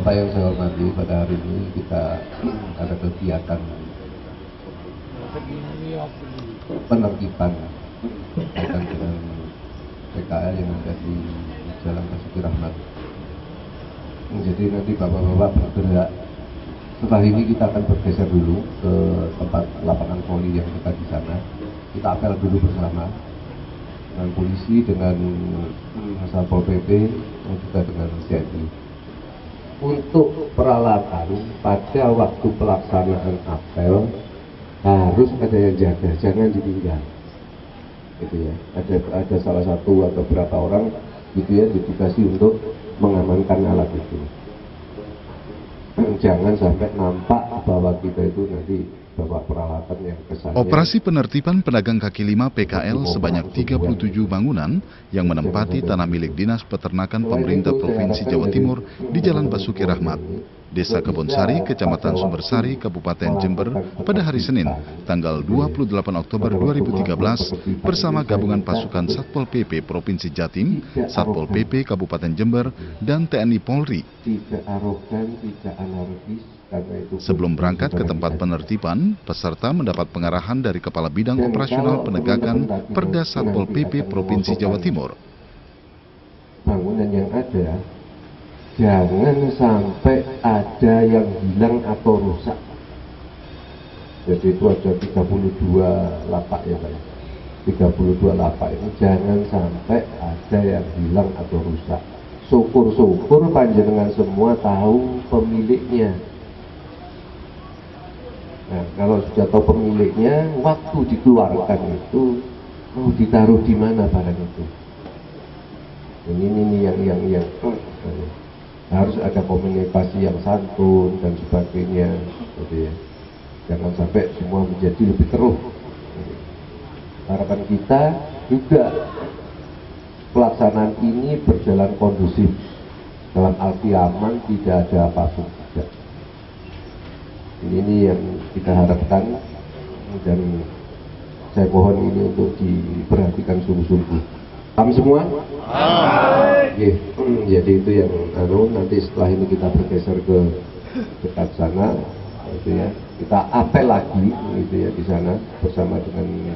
Bapak yang saya hormati, pada hari ini kita ada kegiatan penertiban kaitan dengan PKL yang ada di Jalan Basuki Rahmat. Jadi nanti Bapak-Bapak bergerak. Setelah ini kita akan bergeser dulu ke tempat lapangan voli yang kita di sana. Kita apel dulu bersama dengan polisi, dengan Satpol PP, dan juga dengan TNI. Untuk peralatan pada waktu pelaksanaan apel harus ada yang jaga, jangan ditinggal. Gitu ya. Ada salah satu atau beberapa orang gitu ya ditugasi untuk mengamankan alat itu. Jangan sampai nampak bahwa kita itu nanti bawa peralatan yang kesannya. Operasi penertiban pedagang kaki lima PKL sebanyak 37 bangunan yang menempati tanah milik Dinas Peternakan Pemerintah Provinsi Jawa Timur di Jalan Basuki Rahmat, Desa Kebonsari, Kecamatan Sumbersari, Kabupaten Jember pada hari Senin, tanggal 28 Oktober 2013 bersama gabungan pasukan Satpol PP Provinsi Jatim, Satpol PP Kabupaten Jember, dan TNI Polri. Sebelum berangkat ke tempat penertiban, peserta mendapat pengarahan dari Kepala Bidang Operasional Penegakan Perda Satpol PP Provinsi Jawa Timur. Bangunan yang ada, jangan sampai ada yang hilang atau rusak. Jadi itu ada 32 lapak ya Pak. 32 lapak ini jangan sampai ada yang hilang atau rusak. Syukur-syukur panjenengan semua tahu pemiliknya. Nah, kalau sudah tahu pemiliknya, waktu dikeluarkan itu mau ditaruh di mana barang itu. Ini yang harus ada komunikasi yang santun dan sebagainya, gitu ya. Jangan sampai semua menjadi lebih keruh. Harapan kita juga pelaksanaan ini berjalan kondusif, dalam arti aman, tidak ada apapun. Tidak. Ini yang kita harapkan dan saya mohon ini untuk diperhatikan sungguh-sungguh. Paham semua? Jadi itu yang nanti setelah ini kita bergeser ke dekat sana, gitu ya. Kita apel lagi, gitu ya, di sana bersama dengan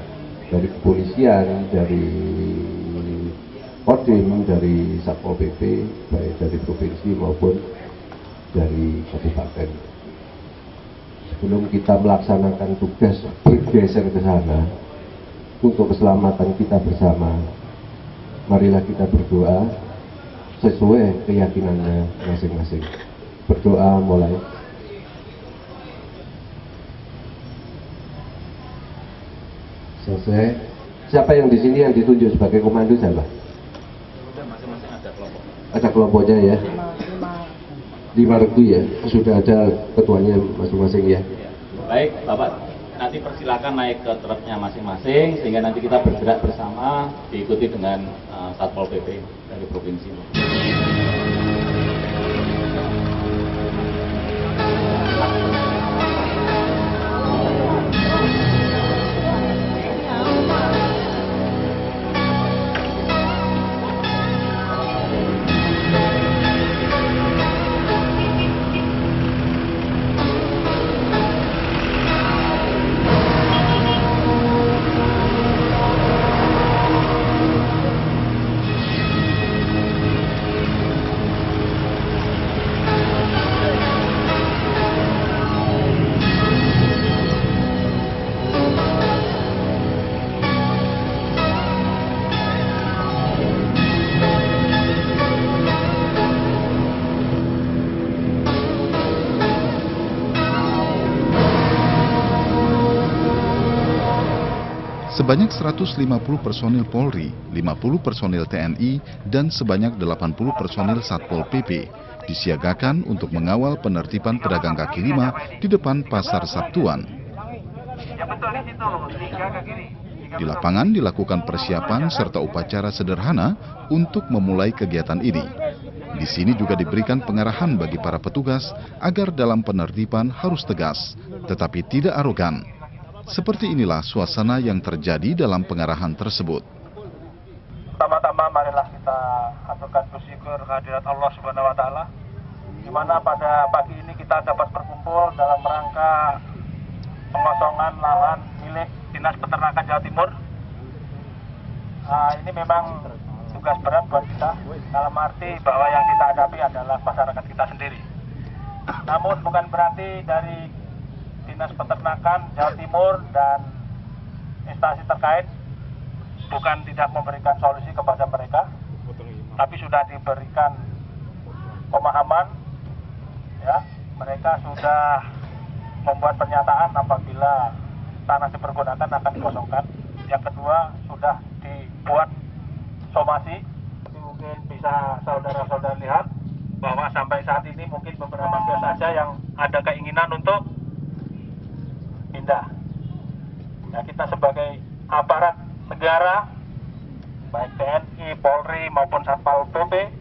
dari kepolisian, dari Kodim, dari Satpol PP, baik dari provinsi maupun dari kabupaten. Sebelum kita melaksanakan tugas bergeser ke sana untuk keselamatan kita bersama, marilah kita berdoa sesuai keyakinannya masing-masing. Berdoa mulai. Selesai. Siapa yang di sini yang ditunjuk sebagai komando siapa? Masing-masing ada kelompok. Ada kelompoknya ya. 5 regu ya. Sudah ada ketuanya masing-masing ya. Baik, Bapak. Nanti persilakan naik ke truknya masing-masing sehingga nanti kita bergerak bersama diikuti dengan Satpol PP dari provinsi. Sebanyak 150 personil Polri, 50 personil TNI, dan sebanyak 80 personil Satpol PP disiagakan untuk mengawal penertiban pedagang kaki lima di depan Pasar Sabtuan. Di lapangan dilakukan persiapan serta upacara sederhana untuk memulai kegiatan ini. Di sini juga diberikan pengarahan bagi para petugas agar dalam penertiban harus tegas, tetapi tidak arogan. Seperti inilah suasana yang terjadi dalam pengarahan tersebut. Pertama-tama marilah kita aturkan bersyukur kehadirat Allah Subhanahu wa taala di mana pada pagi ini kita dapat berkumpul dalam rangka pengosongan lahan milik Dinas Peternakan Jawa Timur. Ini memang tugas berat buat kita, dalam arti bahwa yang kita hadapi adalah masyarakat kita sendiri. Namun bukan berarti dari Dinas Peternakan Jawa Timur dan instansi terkait bukan tidak memberikan solusi kepada mereka, tapi sudah diberikan pemahaman, ya, mereka sudah membuat pernyataan apabila tanah dipergunakan akan dikosongkan. Yang kedua, sudah dibuat somasi. Mungkin bisa saudara-saudara lihat bahwa sampai saat ini mungkin beberapa kios saja yang ada keinginan untuk pindah. Ya, kita sebagai aparat negara, baik TNI, Polri maupun Satpol PP,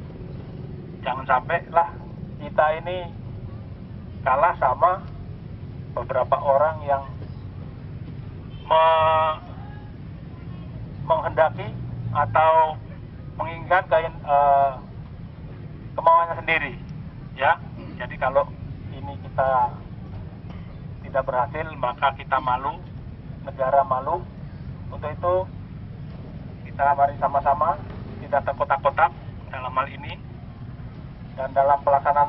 jangan sampai lah kita ini kalah sama beberapa orang yang menghendaki atau menginginkan kemauannya sendiri, ya. Jadi kalau ini kita tidak berhasil, maka kita malu, negara malu. Untuk itu kita mari sama-sama tidak terkotak-kotak dalam hal ini, dan dalam pelaksanaan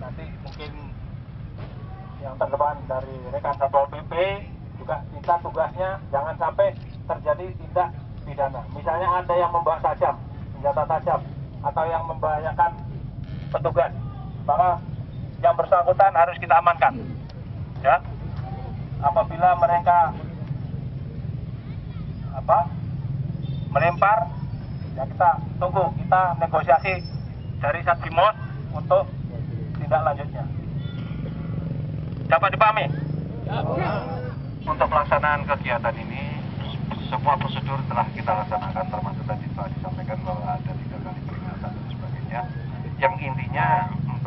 nanti mungkin yang terdepan dari rekan Satpol PP juga kita tugasnya jangan sampai terjadi tindak pidana. Misalnya ada yang membawa tajam, senjata tajam, atau yang membahayakan petugas, maka yang bersangkutan harus kita amankan. Ya, apabila mereka melempar, ya kita tunggu, kita negosiasi dari Satbimos untuk tindak lanjutnya. Dapat dipahami? Untuk pelaksanaan kegiatan ini, semua prosedur telah kita laksanakan, termasuk tadi telah disampaikan bahwa ada 3 kali peringatan dan sebagainya. Yang intinya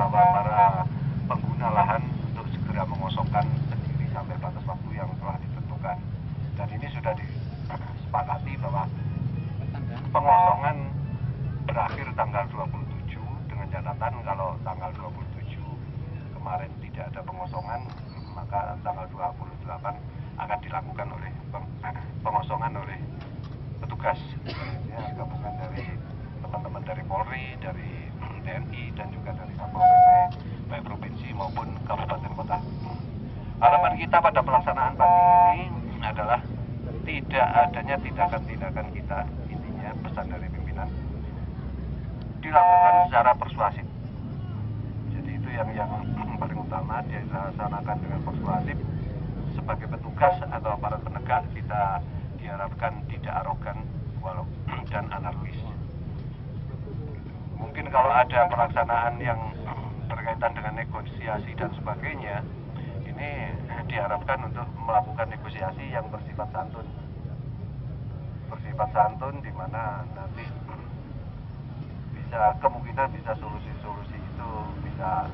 bahwa para pengguna lahan untuk segera mengosongkan sendiri sampai batas waktu yang telah ditentukan. Dan ini sudah disepakati bahwa pengosongan berakhir tanggal 27 dengan catatan kalau tanggal 27 kemarin tidak ada pengosongan, maka tanggal 28 akan dilakukan oleh pengosongan oleh petugas, ya, gabungan dari teman-teman dari Polri, dari TNI, dan juga dari Satpol PP baik provinsi maupun kabupaten kota. Harapan kita pada pelaksanaan pagi ini adalah tidak adanya tindakan-tindakan kita, intinya pesan dari pimpinan dilakukan secara persuasif. Jadi itu yang paling utama, dilaksanakan dengan persuasif. Sebagai petugas atau aparat penegak, kita diharapkan tidak arogan dan anarkis. Mungkin kalau ada pelaksanaan yang berkaitan dengan negosiasi dan sebagainya, ini diharapkan untuk melakukan negosiasi yang bersifat santun. Bersifat santun di mana nanti kemungkinan bisa solusi-solusi itu bisa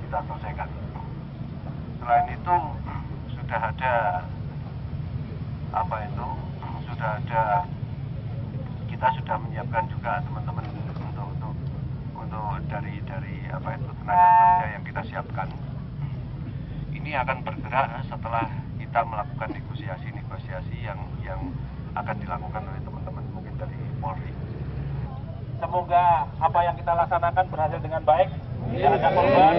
kita selesaikan. Selain itu sudah ada kita sudah menyiapkan juga teman-teman untuk dari tenaga kerja yang kita siapkan. Ini akan bergerak setelah kita melakukan negosiasi yang akan dilakukan oleh teman-teman mungkin dari Polri. Semoga apa yang kita laksanakan berhasil dengan baik, tidak ada korban.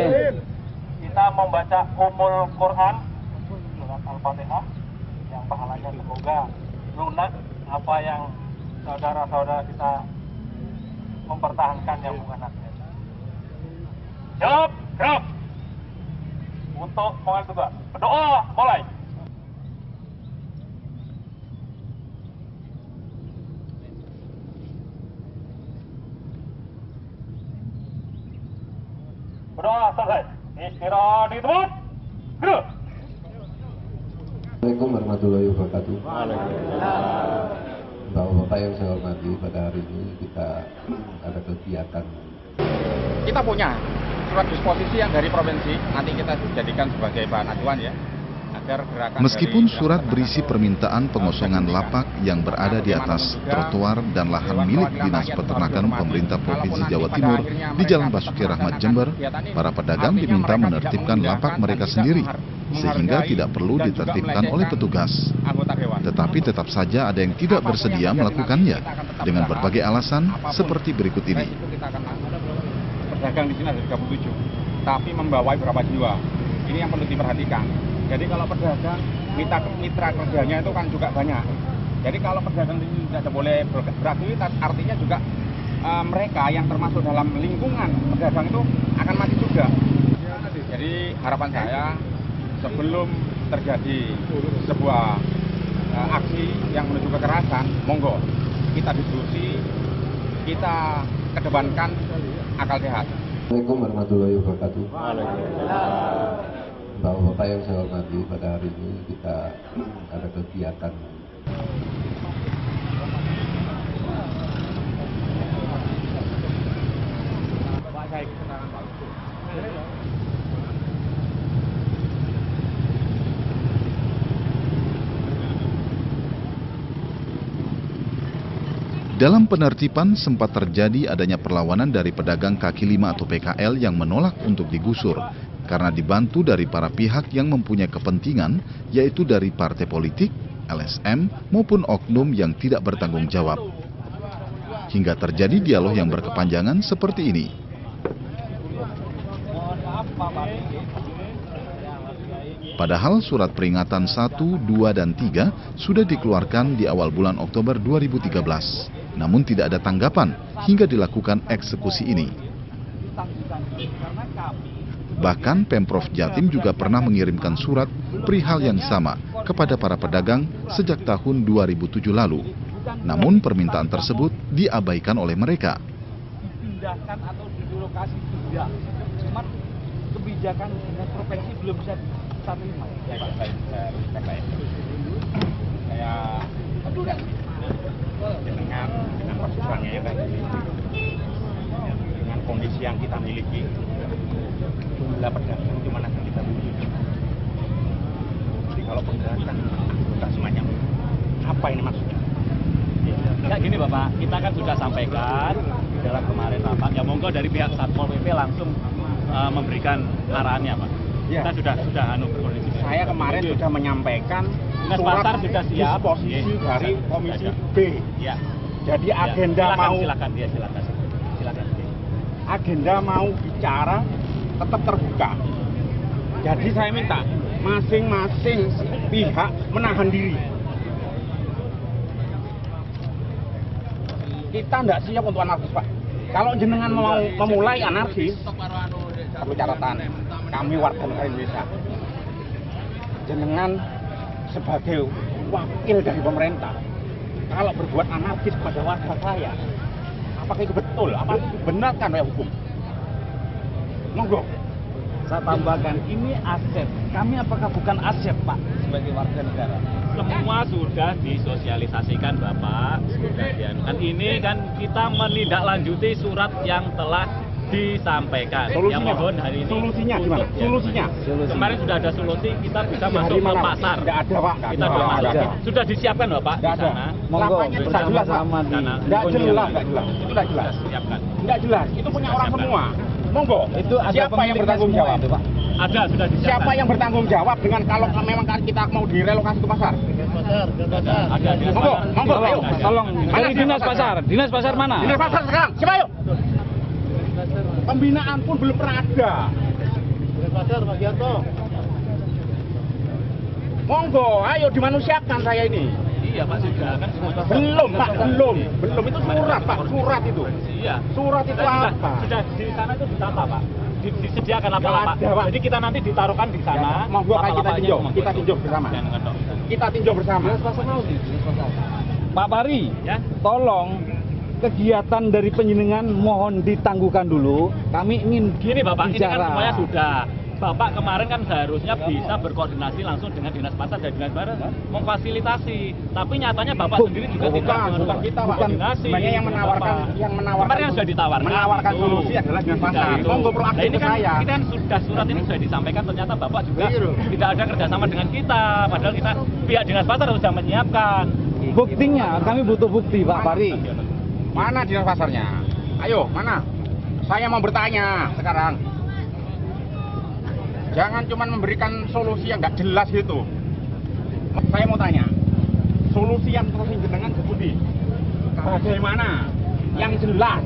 Kita membaca Ummul Quran, surat Al-Fatihah, yang pahalanya semoga lunak apa yang saudara-saudara kita mempertahankan yang bukan haknya. Siap, gerak. Untuk mengambil tugas, berdoa, mulai. Berdoa selesai. Istirahat di tempat. Gerak. Assalamualaikum warahmatullahi wabarakatuh. Bapak-bapak yang saya hormati, pada hari ini kita ada kegiatan. Kita punya surat disposisi yang dari provinsi, nanti kita jadikan sebagai bahan acuan ya. Nah, Meskipun surat berisi permintaan pengosongan lapak yang berada di atas trotoar dan lahan milik Dinas Peternakan Pemerintah Provinsi Jawa Timur di Jalan Basuki Rahmat Jember, para pedagang diminta menertibkan lapak mereka sendiri, sehingga tidak perlu ditertibkan oleh petugas. Tetapi tetap saja ada yang tidak bersedia melakukannya dengan berbagai alasan seperti berikut ini. Pedagang di sini ada 37, tapi membawai berapa jiwa? Ini yang perlu diperhatikan. Jadi kalau pedagang, mitra kerjanya itu kan juga banyak. Jadi kalau pedagang di sini tidak boleh beraktivitas, artinya juga mereka yang termasuk dalam lingkungan pedagang itu akan mati juga. Jadi harapan saya, sebelum terjadi sebuah aksi yang menuju kekerasan, monggo kita diskusi, kita kedepankan akal sehat. Assalamualaikum warahmatullahi wabarakatuh. Bapak-bapak yang saya hormati, pada hari ini kita ada kegiatan Dalam penertiban sempat terjadi adanya perlawanan dari pedagang kaki lima atau PKL yang menolak untuk digusur karena dibantu dari para pihak yang mempunyai kepentingan, yaitu dari partai politik, LSM maupun oknum yang tidak bertanggung jawab. Hingga terjadi dialog yang berkepanjangan seperti ini. Padahal surat peringatan 1, 2, dan 3 sudah dikeluarkan di awal bulan Oktober 2013. Namun tidak ada tanggapan hingga dilakukan eksekusi ini. Bahkan Pemprov Jatim juga pernah mengirimkan surat perihal yang sama kepada para pedagang sejak tahun 2007 lalu. Namun permintaan tersebut diabaikan oleh mereka. Dipindahkan atau direlokasi tidak. Cuma kebijakan dinas provinsi belum bisa diterima. Saya dengan persoalannya ya kan, dengan kondisi yang kita miliki, jumlah pedagang cuma akan kita miliki. Jadi kalau penggerakan bukan semacam apa ini maksudnya? Ya gini Bapak, kita kan sudah sampaikan dalam kemarin rapat, ya monggo dari pihak Satpol PP langsung memberikan arahannya Pak. Ya. Kita sudah berkoordinasi. Saya kemarin sudah menyampaikan Dinas Pasar sudah siap, disposisi dari Komisi B. Ya. Jadi Ya, agenda silakan. Agenda mau bicara tetap terbuka. Jadi saya minta masing-masing pihak menahan diri. Kita tidak siap untuk anarkis, Pak. Kalau jenengan mau memulai anarkis, perlu catatan, kami warga negara Indonesia. Jenengan sebagai wakil dari pemerintah, kalau berbuat anarkis pada warga saya, apakah itu betul? Apakah itu benar kan oleh hukum? Monggo. Saya tambahkan, ini aset. Kami apakah bukan aset Pak sebagai warga negara? Semua sudah disosialisasikan Bapak. Dan ini kan kita menindaklanjuti surat yang telah disampaikan. Solusinya, yang mohon hari ini. Solusinya gimana? Solusinya? Kemarin sudah ada solusi, kita bisa masuk ke pasar. Tidak ada Pak. Kita sudah masuk. Sudah disiapkan Bapak di sana. Lapaknya tidak jelas Pak. Tidak jelas. Itu tidak jelas. Siapkan. Tidak jelas. Itu punya orang semua. Monggo. Itu siapa yang bertanggung jawab? itu, Pak? Ada, sudah disiapkan. Siapa yang bertanggung jawab dengan kalau memang kita mau direlokasi ke pasar? Ada. Monggo, ayo. Tolong, dari Dinas Pasar. Dinas Pasar mana? Dinas Pasar sekarang. Siapa ayo? Pembinaan pun belum pernah ada. Dinas Pasar, Pak Giarto. Monggo, ayo dimanusiakan saya ini. Iya Pak, sudah kan semuanya. Belum Pak, belum itu surat Pak, surat itu. Iya. Surat itu apa? Sudah di sana itu ditata Pak. Disediakan apa Nggak Pak? ada, Pak. Jadi kita nanti ditaruhkan di sana. Monggo kita tinjau bersama. Kita tinjau bersama. Pak Pari, Ya. tolong kegiatan dari penjenengan mohon ditangguhkan dulu. Kami ingin Gini Bapak, ini kan bicara. semuanya sudah. Bapak kemarin kan seharusnya bisa berkoordinasi langsung dengan Dinas Pasar dan Dinas Barat memfasilitasi. Tapi nyatanya Bapak sendiri juga bukan kita, Pak. koordinasi. Sebenarnya yang menawarkan kemarin kan sudah ditawarkan. Menawarkan itu. solusi adalah Dinas Pasar. Itu. Monggo proaktif Nah, ini ke kan, saya. Kita kan sudah surat ini sudah disampaikan, ternyata Bapak juga tidak ada kerjasama dengan kita. Padahal kita pihak Dinas Pasar sudah menyiapkan. Buktinya, kami butuh bukti Pak Pari. Mana Dinas Pasarnya? Ayo, mana? Saya mau bertanya sekarang. Jangan cuma memberikan solusi yang nggak jelas gitu. Saya mau tanya, solusi yang terus jenengan sebuti bagaimana? Yang jelas.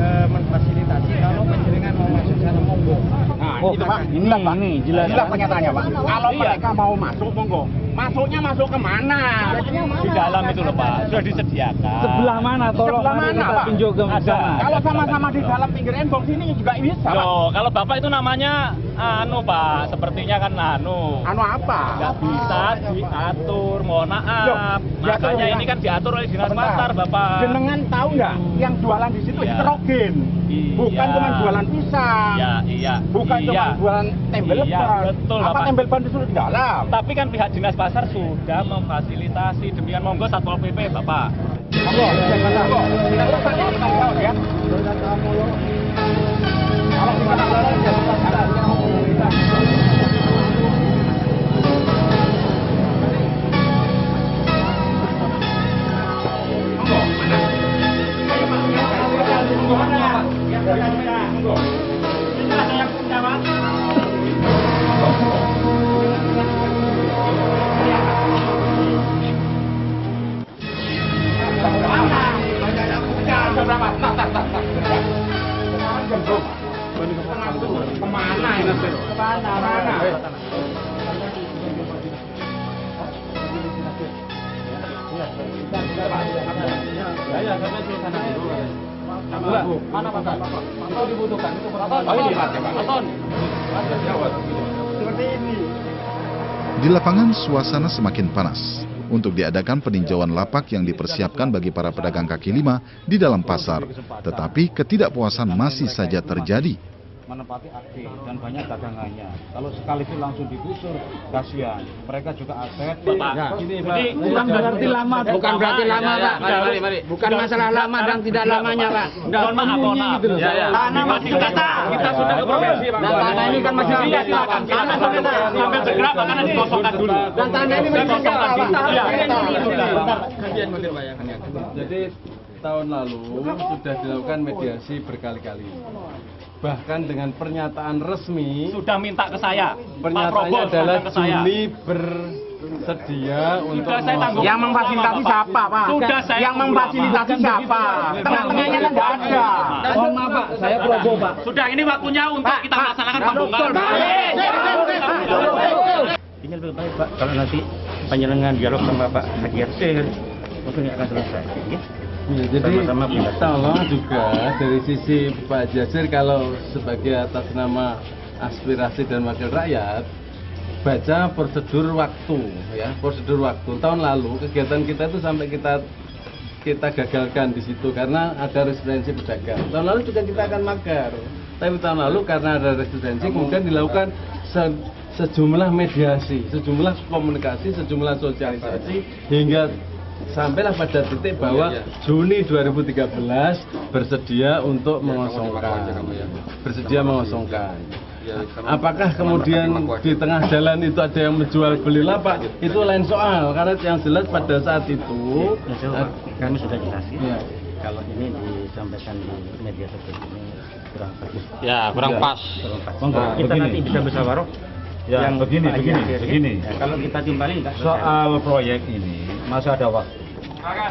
Memfasilitasi kalau penjaringan mau masuk sana monggo. Nah, Oh, itu Pak. ini jelas. Jelas pernyataannya Pak. Kalau Iya. mereka mau masuk monggo. Masuknya masuk ke mana? Di dalam itu loh Pak, sudah disediakan. Sebelah mana? Tolong Sebelah mari mana, kita Pak? tinjau ke Ada. sana. Kalau sama-sama di dalam pinggir embong sini juga bisa Pak. Loh, kalau Bapak itu namanya Pak, sepertinya kan Anu apa? nggak bisa diatur, mohon maaf. Loh, diatur Makanya ya. ini kan diatur oleh Dinas Sebentar. Pasar, Bapak. Jenengan tahu nggak yang jualan di situ Iya. heterogen? Iya. Bukan cuma jualan pisang. Iya. Bukan Iya. cuma jualan tembel Iya, ban. betul, Apa Bapak. tembel ban di situ di dalam? Tapi kan pihak Dinas Pasar sudah memfasilitasi, demikian monggo Satpol PP, Bapak. Monggo, monggo. Tidak usah tahu ya. Kalau kita tahu ya kemana ini? Kemana? Mana Pak? Itu dibutuhkan itu berapa? Oh, ini Pak, Pak. Aton. Seperti ini. Di lapangan suasana semakin panas untuk diadakan peninjauan lapak yang dipersiapkan bagi para pedagang kaki lima di dalam pasar. Tetapi ketidakpuasan masih saja terjadi. Menempati aktif dan banyak dagangannya. Kalau sekali itu langsung digusur, kasihan. Mereka juga aset. Bapak, Ini Jadi, bukan berarti lama, Bukan berarti lama, Pak. Bukan masalah lama dan tidak lamanya, Pak. mohon maaf. gitu loh. Tanah masih kita sudah ke provinsi, Pak. Dan tanah ini kan masih Iya, silakan. Tanah sambil segera bahkan dikosongkan dulu. Dan tanah ini masih Dikosongkan, Pak. Iya. Jadi tahun lalu sudah dilakukan mediasi berkali-kali. Bahkan dengan pernyataan resmi, Sudah minta ke saya. Pak pernyataannya Probo adalah sudah ke saya. Juni bersedia untuk Sudah saya tanggung. Yang memfasilitasi siapa, Pak? Sudah saya Yang memfasilitasi siapa? Tengah-tengahnya kan nggak ada. Mohon maaf Pak, saya Probo Pak. Sudah ini waktunya untuk kita melaksanakan pembongkaran. Ini lebih baik, Pak, kalau nanti penyelenggara dialog sama Pak Haji Yassir, mungkin akan selesai. Ya? Ya, jadi Sama-sama pindah. tolong juga dari sisi Pak Jasir kalau sebagai atas nama aspirasi dan wakil rakyat baca prosedur waktu ya, prosedur waktu. Tahun lalu kegiatan kita itu sampai kita gagalkan di situ karena ada resistensi pedagang. Tahun lalu juga kita akan magar. Tapi tahun lalu karena ada resistensi kemudian dilakukan sejumlah mediasi, sejumlah komunikasi, sejumlah sosialisasi hingga sampailah pada titik bahwa Juni 2013 bersedia untuk mengosongkan. Apakah kemudian di tengah jalan itu ada yang menjual beli lapak? Itu lain soal, karena yang jelas pada saat itu Kami sudah jelasin. Ya. Kalau ini disampaikan di media seperti ini kurang bagus. Ya, kurang pas. Kurang pas. Nah, Kita begini. nanti bisa musyawarah. Ya, begini. Kalau kita timbali nggak selesai. Soal proyek ini masih ada waktu.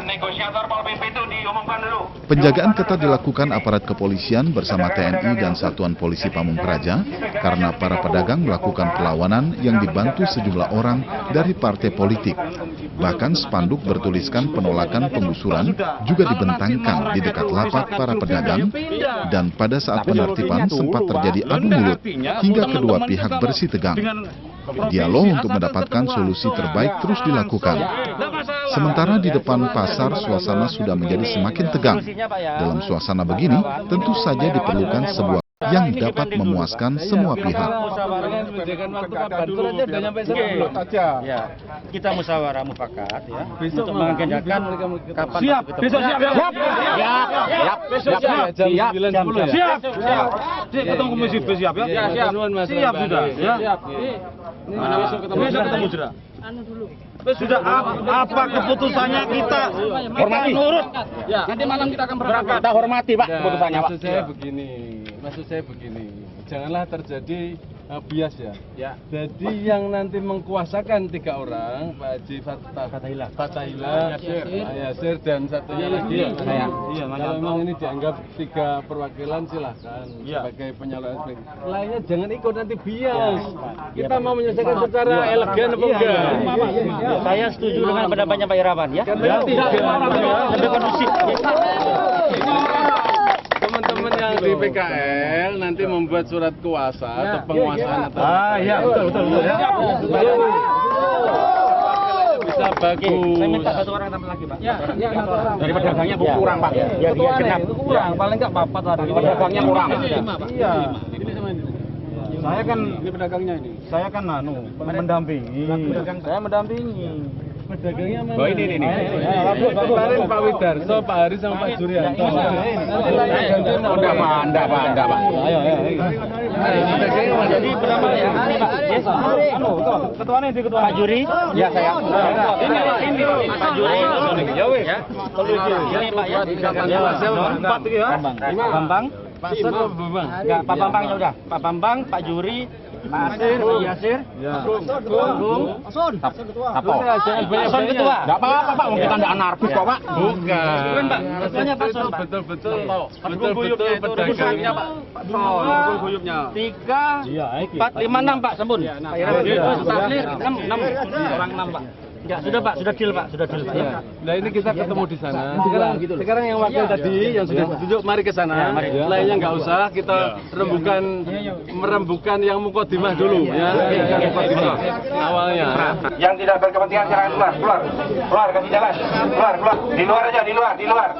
Negosiator Pol PP itu diumumkan dulu. Penjagaan ketat dilakukan aparat kepolisian bersama TNI dan Satuan Polisi Pamung Praja karena para pedagang melakukan perlawanan yang dibantu sejumlah orang dari partai politik. Bahkan spanduk bertuliskan penolakan penggusuran juga dibentangkan di dekat lapak para pedagang, dan pada saat penertiban sempat terjadi adu mulut hingga kedua pihak bersitegang. Dialog untuk mendapatkan solusi terbaik terus dilakukan. Sementara di depan pasar suasana sudah menjadi semakin tegang. Dalam suasana begini, tentu saja diperlukan sebuah yang dapat memuaskan semua pihak. Musyawarah menyediakan waktu kapan? Suratnya udah nyampe sana belum? Ya, kita musyawarah mufakat ya. Besok untuk mengagendakan kapan Siap, kita besok ketemu. siap. Besok siap. Jam 9.10 ya? Siap. Siap, ketemu komisi B siap ya? Siap Siap sudah ya. Siap. Mana besok ketemu? Besok ketemu sudah. Sudah apa keputusannya kita hormati. Nurut. Ya. Nanti malam kita akan berangkat. Kita hormati Pak keputusannya Pak. Maksud saya begini, janganlah terjadi bias ya. Jadi yang nanti mengkuasakan 3 orang, Pak Haji Fatahillah, Pak Yasir dan satunya lagi saya. Kalau memang ini dianggap 3 perwakilan silahkan sebagai penyaluran aspirasi. Lainnya jangan ikut nanti bias. Kita mau menyelesaikan secara elegan apa enggak? Saya setuju dengan pendapatnya Pak Irawan ya. Lebih kondusif. Teman-teman yang di PKL nanti membuat surat kuasa atau penguasaan atau betul ya. bisa bagus. Saya minta 1 orang tambah lagi Pak. Dari pedagangnya kurang Pak. Ya dia genap. Kurang, paling enggak 4 tadi. Pedagangnya kurang. Iya. Saya kan ini pedagangnya ini. Saya kan mendampingi. Saya mendampingi. Pedagangnya mana? Oh ini. Kemarin Pak Widarso, Pak Haris sama Pak Jurianto. Enggak Pak. Ayo. Jadi berapa ya? Ketuanya di ketua. Pak Juri? Ya saya. Ini Pak Juri. Ya wes. Ini Pak ya. 4 ya. Bambang. Pak Son apa Bambang? Enggak, Pak Bambang ya udah. Pak Bambang, Pak Juri, Pak Asir, Pak Yasir, Pak Son ketua. Enggak apa-apa Pak, kita enggak anarkis kok Pak. Bukan Pak. Ketuanya Pak Son, Pak. Betul pedagangnya Pak Son. Guyupnya. 3, 4, 5, 6 Pak Sembun. Pak Irawan. Taklir 6 orang 6 Pak. Enggak, sudah Pak, sudah deal Pak ya. Nah ini kita ketemu di sana. Sekarang yang wakil tadi yang sudah ditunjuk mari ke sana. Lainnya nggak usah, kita merembukan yang mukodimah dulu ya. Mukodimah awalnya. Yang tidak berkepentingan silakan keluar kasih jalan, keluar, di luar aja, di luar.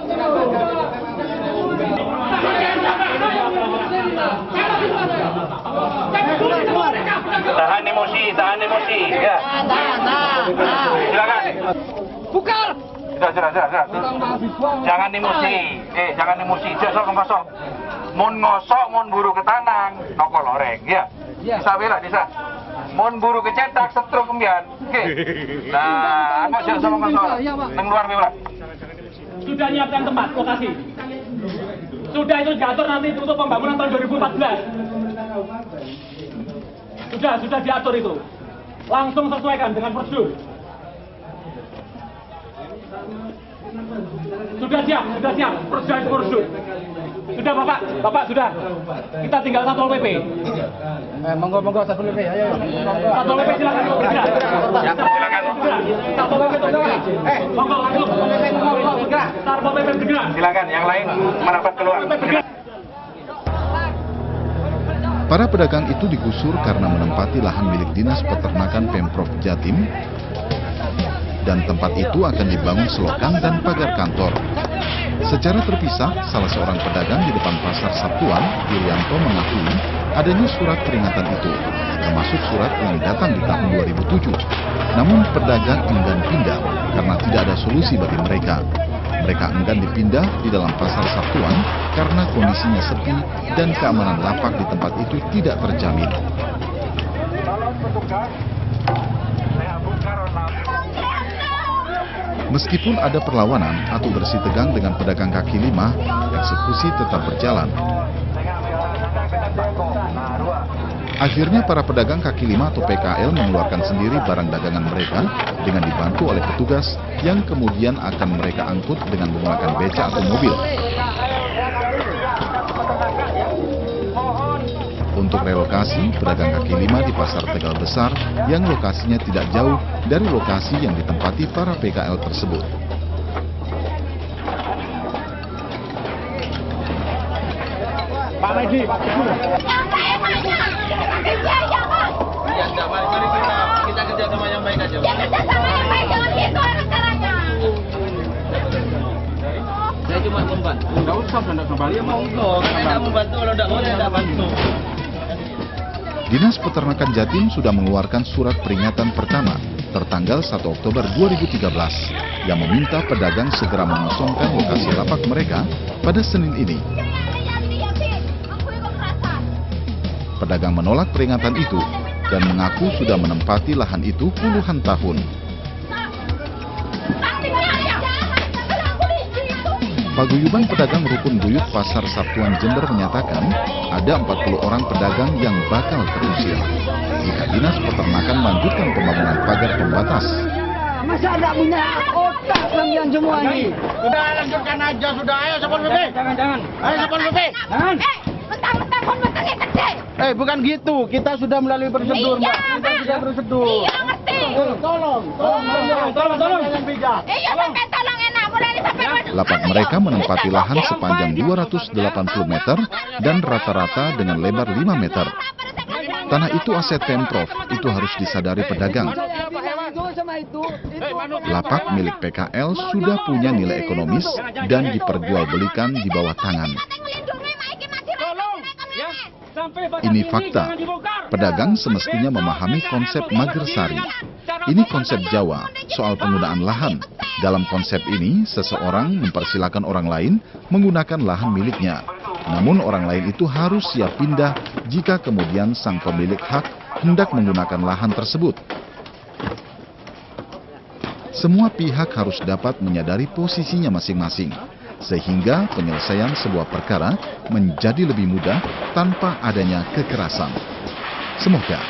Tahan emosi, ya. Silakan. Bukar. Sudah. Jangan emosi. Jangan emosi. Jasa ngosok. Mun ngosok, mun buru ketanang, noko loreng, ya. Bisa bela, bisa. Mun buru kecetak, setrum kembian. Oke. Nah, mau jasa ngosok. Neng luar bela. Sudah nyiapkan tempat, lokasi. Sudah itu diatur nanti untuk pembangunan tahun 2014. Sudah diatur itu. Langsung sesuaikan dengan prosedur. Sudah siap, prosedur. Sudah Bapak sudah. Kita tinggal Satpol PP. Monggo Satpol PP, ayo. Satpol PP silakan bergerak. Satpol PP bergerak. Monggo langsung. Satpol PP bergerak. Silakan, yang lain merapat keluar. Para pedagang itu digusur karena menempati lahan milik Dinas Peternakan Pemprov Jatim, dan tempat itu akan dibangun selokan dan pagar kantor. Secara terpisah, salah seorang pedagang di depan Pasar Sabtuan, Irianto, mengakui adanya surat peringatan itu, termasuk surat yang datang di tahun 2007. Namun pedagang enggan pindah karena tidak ada solusi bagi mereka. Mereka enggan dipindah di dalam Pasar Sabtuan karena kondisinya sepi dan keamanan lapak di tempat itu tidak terjamin. Meskipun ada perlawanan atau bersih tegang dengan pedagang kaki lima, eksekusi tetap berjalan. Akhirnya para pedagang kaki lima atau PKL mengeluarkan sendiri barang dagangan mereka dengan dibantu oleh petugas yang kemudian akan mereka angkut dengan menggunakan beca atau mobil. Untuk relokasi, pedagang kaki lima di Pasar Tegal Besar yang lokasinya tidak jauh dari lokasi yang ditempati para PKL tersebut. Pak Medi, Pak Mari kita kerja sama yang baik aja. Ya kerja sama yang baik, jangan gitu orang caranya. Saya cuma membantu. Enggak usah anda kembali. Mau kalau tidak membantu, kalau tidak mau tidak bantu. Dinas Peternakan Jatim sudah mengeluarkan surat peringatan pertama tertanggal 1 Oktober 2013 yang meminta pedagang segera mengosongkan lokasi lapak mereka pada Senin ini. Pedagang menolak peringatan itu dan mengaku sudah menempati lahan itu puluhan tahun. Paguyuban pedagang Rukun Buyut Pasar Sabtuan Jember menyatakan ada 40 orang pedagang yang bakal terusir jika Dinas Peternakan melanjutkan pembangunan pagar pembatas. Masa ada punya otak kalian semua ini? Sudah lanjutkan aja, sudah. Ayo Sapol PP. Jangan. Ayo Sapol PP. Jangan. Mentang-mentang komentarnya gede. Bukan gitu. Kita sudah melalui prosedur, Mbak. Kita sudah prosedur. Iya, ngerti. Tolong. Yang bijak. Iya, sampai tolong enak. Mulai sampai Lapak mereka menempati lahan sepanjang 280 meter dan rata-rata dengan lebar 5 meter. Tanah itu aset Pemprov, itu harus disadari pedagang. Lapak milik PKL sudah punya nilai ekonomis dan diperjualbelikan di bawah tangan. Ini fakta. Pedagang semestinya memahami konsep Magersari. Ini konsep Jawa soal penggunaan lahan. Dalam konsep ini, seseorang mempersilakan orang lain menggunakan lahan miliknya. Namun orang lain itu harus siap pindah jika kemudian sang pemilik hak hendak menggunakan lahan tersebut. Semua pihak harus dapat menyadari posisinya masing-masing, sehingga penyelesaian sebuah perkara menjadi lebih mudah tanpa adanya kekerasan. Semoga